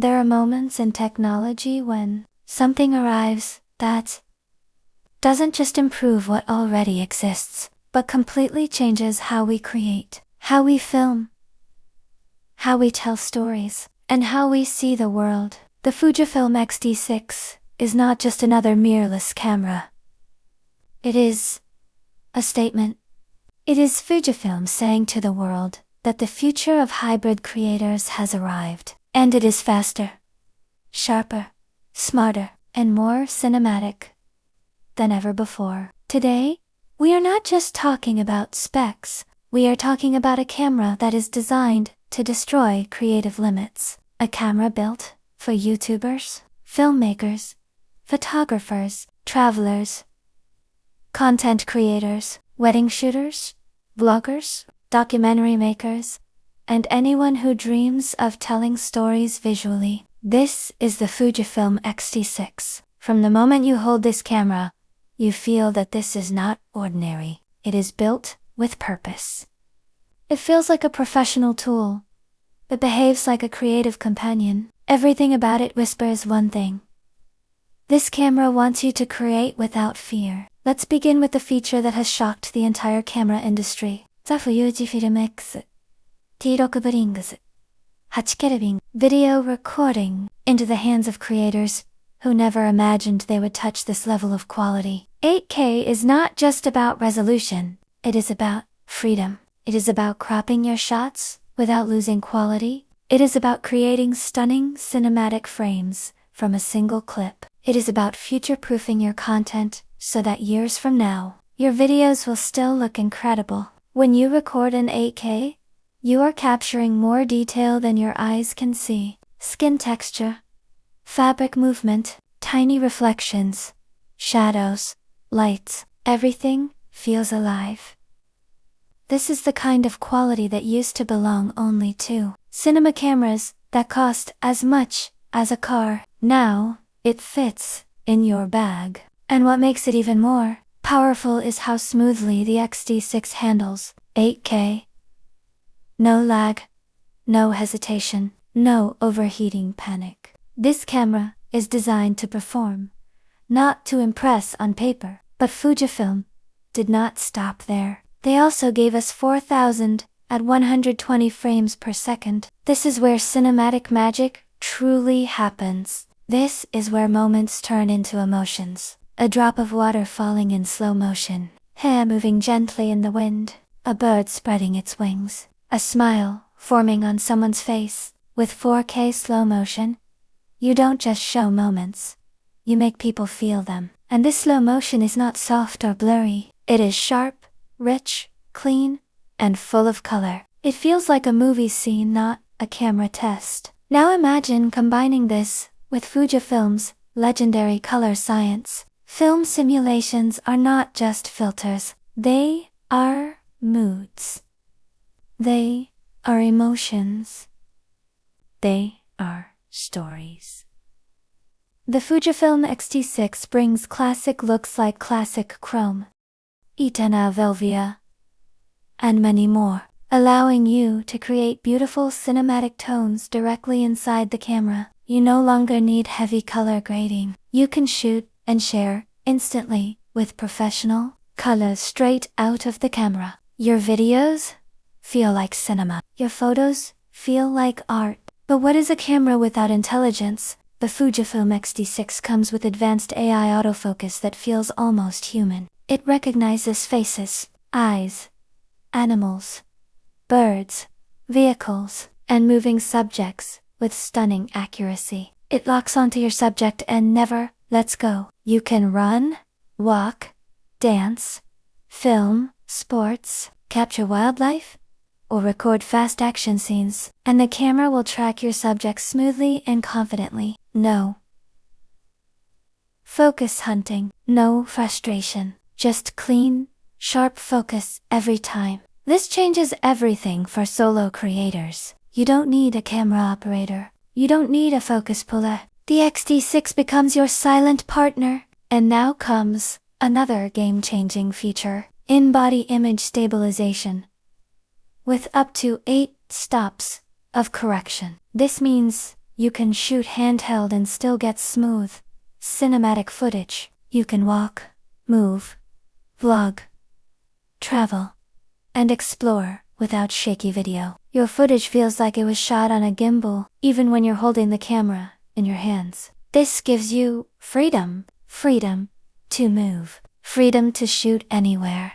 There are moments in technology when something arrives that doesn't just improve what already exists, but completely changes how we create, how we film, how we tell stories, and how we see the world. The Fujifilm X-T6 is not just another mirrorless camera. It is a statement. It is Fujifilm saying to the world that the future of hybrid creators has arrived, and it is faster, sharper, smarter, and more cinematic than ever before. Today, we are not just talking about specs, we are talking about a camera that is designed to destroy creative limits. A camera built for YouTubers, filmmakers, photographers, travelers, content creators, wedding shooters, vloggers, documentary makers, and anyone who dreams of telling stories visually. This is the Fujifilm X-T6. From the moment you hold this camera, you feel that this is not ordinary. It is built with purpose. It feels like a professional tool. It behaves like a creative companion. Everything about it whispers one thing. This camera wants you to create without fear. Let's begin with the feature that has shocked the entire camera industry. The Fujifilm X-T6 brings 8 Kelvin video recording into the hands of creators who never imagined they would touch this level of quality. 8K is not just about resolution, it is about freedom. It is about cropping your shots without losing quality. It is about creating stunning cinematic frames from a single clip. It is about future-proofing your content so that years from now, your videos will still look incredible. When you record in 8K, you are capturing more detail than your eyes can see. Skin texture, fabric movement, tiny reflections, shadows, lights, everything feels alive. This is the kind of quality that used to belong only to cinema cameras that cost as much as a car. Now, it fits in your bag. And what makes it even more powerful is how smoothly the X-T6 handles 8K. No lag, no hesitation, no overheating panic. This camera is designed to perform, not to impress on paper. But Fujifilm did not stop there. They also gave us 4000 at 120 frames per second. This is where cinematic magic truly happens. This is where moments turn into emotions. A drop of water falling in slow motion, hair moving gently in the wind, a bird spreading its wings, a smile forming on someone's face. With 4K slow motion, you don't just show moments, you make people feel them. And this slow motion is not soft or blurry. It is sharp, rich, clean, and full of color. It feels like a movie scene, not a camera test. Now imagine combining this with Fujifilm's legendary color science. Film simulations are not just filters. They are moods. They are emotions. They are stories. The Fujifilm X-T6 brings classic looks like classic chrome, Etana Velvia, and many more, allowing you to create beautiful cinematic tones directly inside the camera. You no longer need heavy color grading. You can shoot and share instantly with professional colors straight out of the camera. Your videos feel like cinema. Your photos feel like art. But what is a camera without intelligence? The Fujifilm X-T6 comes with advanced AI autofocus that feels almost human. It recognizes faces, eyes, animals, birds, vehicles, and moving subjects with stunning accuracy. It locks onto your subject and never lets go. You can run, walk, dance, film, sports, capture wildlife, or record fast action scenes, and the camera will track your subject smoothly and confidently. No focus hunting, no frustration, just clean, sharp focus every time. This changes everything for solo creators. You don't need a camera operator. You don't need a focus puller. The X-T6 becomes your silent partner. And now comes another game-changing feature, in-body image stabilization, with up to 8 stops of correction. This means You can shoot handheld and still get smooth, cinematic footage. You can walk, move, vlog, travel, and explore without shaky video. Your footage feels like it was shot on a gimbal, even when you're holding the camera in your hands. This gives you freedom. Freedom to move. Freedom to shoot anywhere.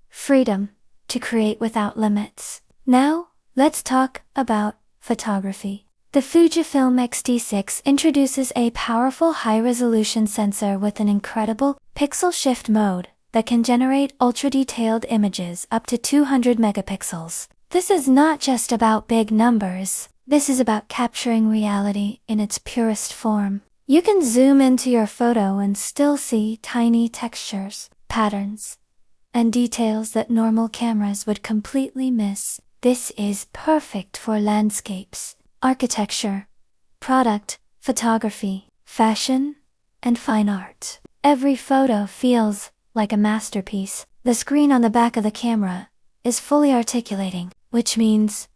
Freedom to create without limits. Now, let's talk about photography. The Fujifilm X-T6 introduces a powerful high-resolution sensor with an incredible pixel shift mode that can generate ultra-detailed images up to 200 megapixels. This is not just about big numbers. This is about capturing reality in its purest form. You can zoom into your photo and still see tiny textures, patterns, and details that normal cameras would completely miss. This is perfect for landscapes, architecture, product, photography, fashion, and fine art. Every photo feels like a masterpiece. The screen on the back of the camera is fully articulating, which means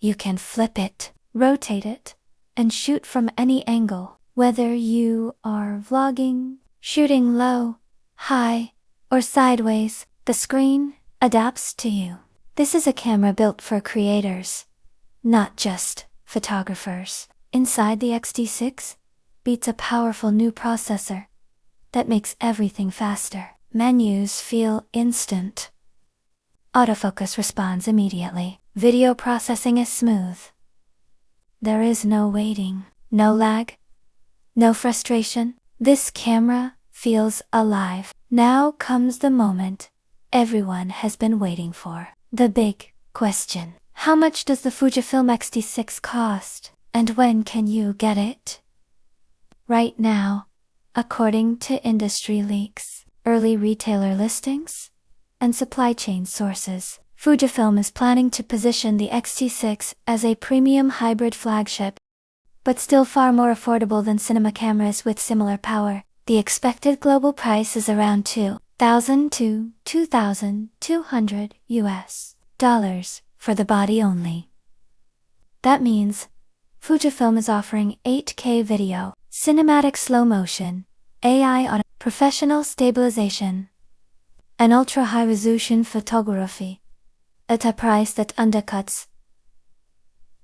you can flip it, rotate it, and shoot from any angle. Whether you are vlogging, shooting low, high, or sideways, the screen adapts to you. This is a camera built for creators, not just photographers. Inside the X-T6 beats a powerful new processor that makes everything faster. Menus feel instant. Autofocus responds immediately. Video processing is smooth. There is no waiting, no lag, no frustration. This camera feels alive. Now comes the moment everyone has been waiting for. The big question. How much does the Fujifilm X-T6 cost? And when can you get it? Right now, according to industry leaks, early retailer listings, and supply chain sources, Fujifilm is planning to position the X-T6 as a premium hybrid flagship, but still far more affordable than cinema cameras with similar power. The expected global price is around $2,000 to $2,200 US for the body only. That means Fujifilm is offering 8K video, cinematic slow motion, AI auto, professional stabilization, and ultra-high-resolution photography at a price that undercuts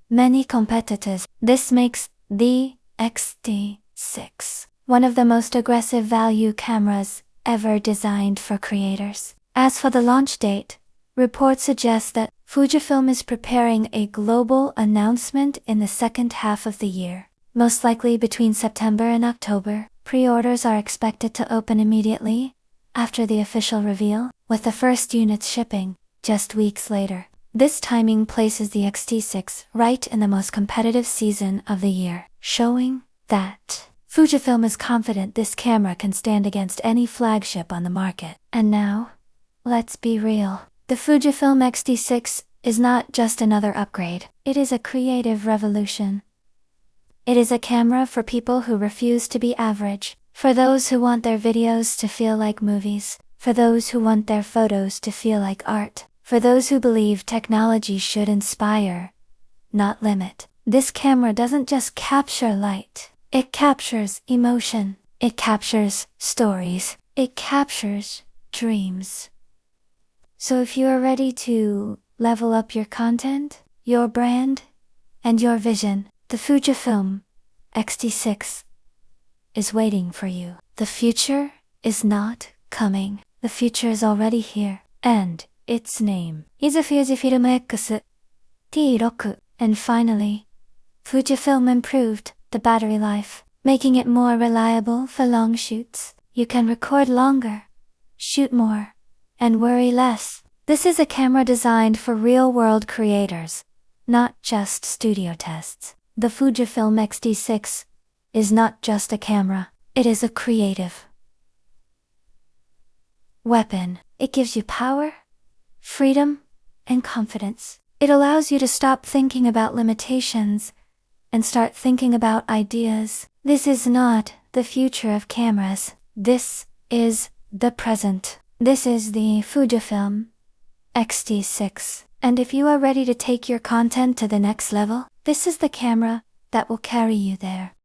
many competitors. This makes the X-T6 one of the most aggressive value cameras ever designed for creators. As for the launch date, reports suggest that Fujifilm is preparing a global announcement in the second half of the year, most likely between September and October. Pre-orders are expected to open immediately after the official reveal, with the first units shipping just weeks later. This timing places the X-T6 right in the most competitive season of the year, showing that Fujifilm is confident this camera can stand against any flagship on the market. And now, let's be real. The Fujifilm X-T6 is not just another upgrade. It is a creative revolution. It is a camera for people who refuse to be average, for those who want their videos to feel like movies, for those who want their photos to feel like art, for those who believe technology should inspire, not limit. This camera doesn't just capture light. It captures emotion. It captures stories. It captures dreams. So if you are ready to level up your content, your brand, and your vision, the Fujifilm X-T6 is waiting for you. The future is not coming. The future is already here. And its name is a Fujifilm X-T6. And finally, Fujifilm improved the battery life, making it more reliable for long shoots. You can record longer, shoot more, and worry less. This is a camera designed for real-world creators, not just studio tests. The Fujifilm X-T6 is not just a camera, it is a creative weapon. It gives you power, freedom, and confidence. It allows you to stop thinking about limitations and start thinking about ideas. This is not the future of cameras. This is the present. This is the Fujifilm X-T6. And if you are ready to take your content to the next level, this is the camera that will carry you there.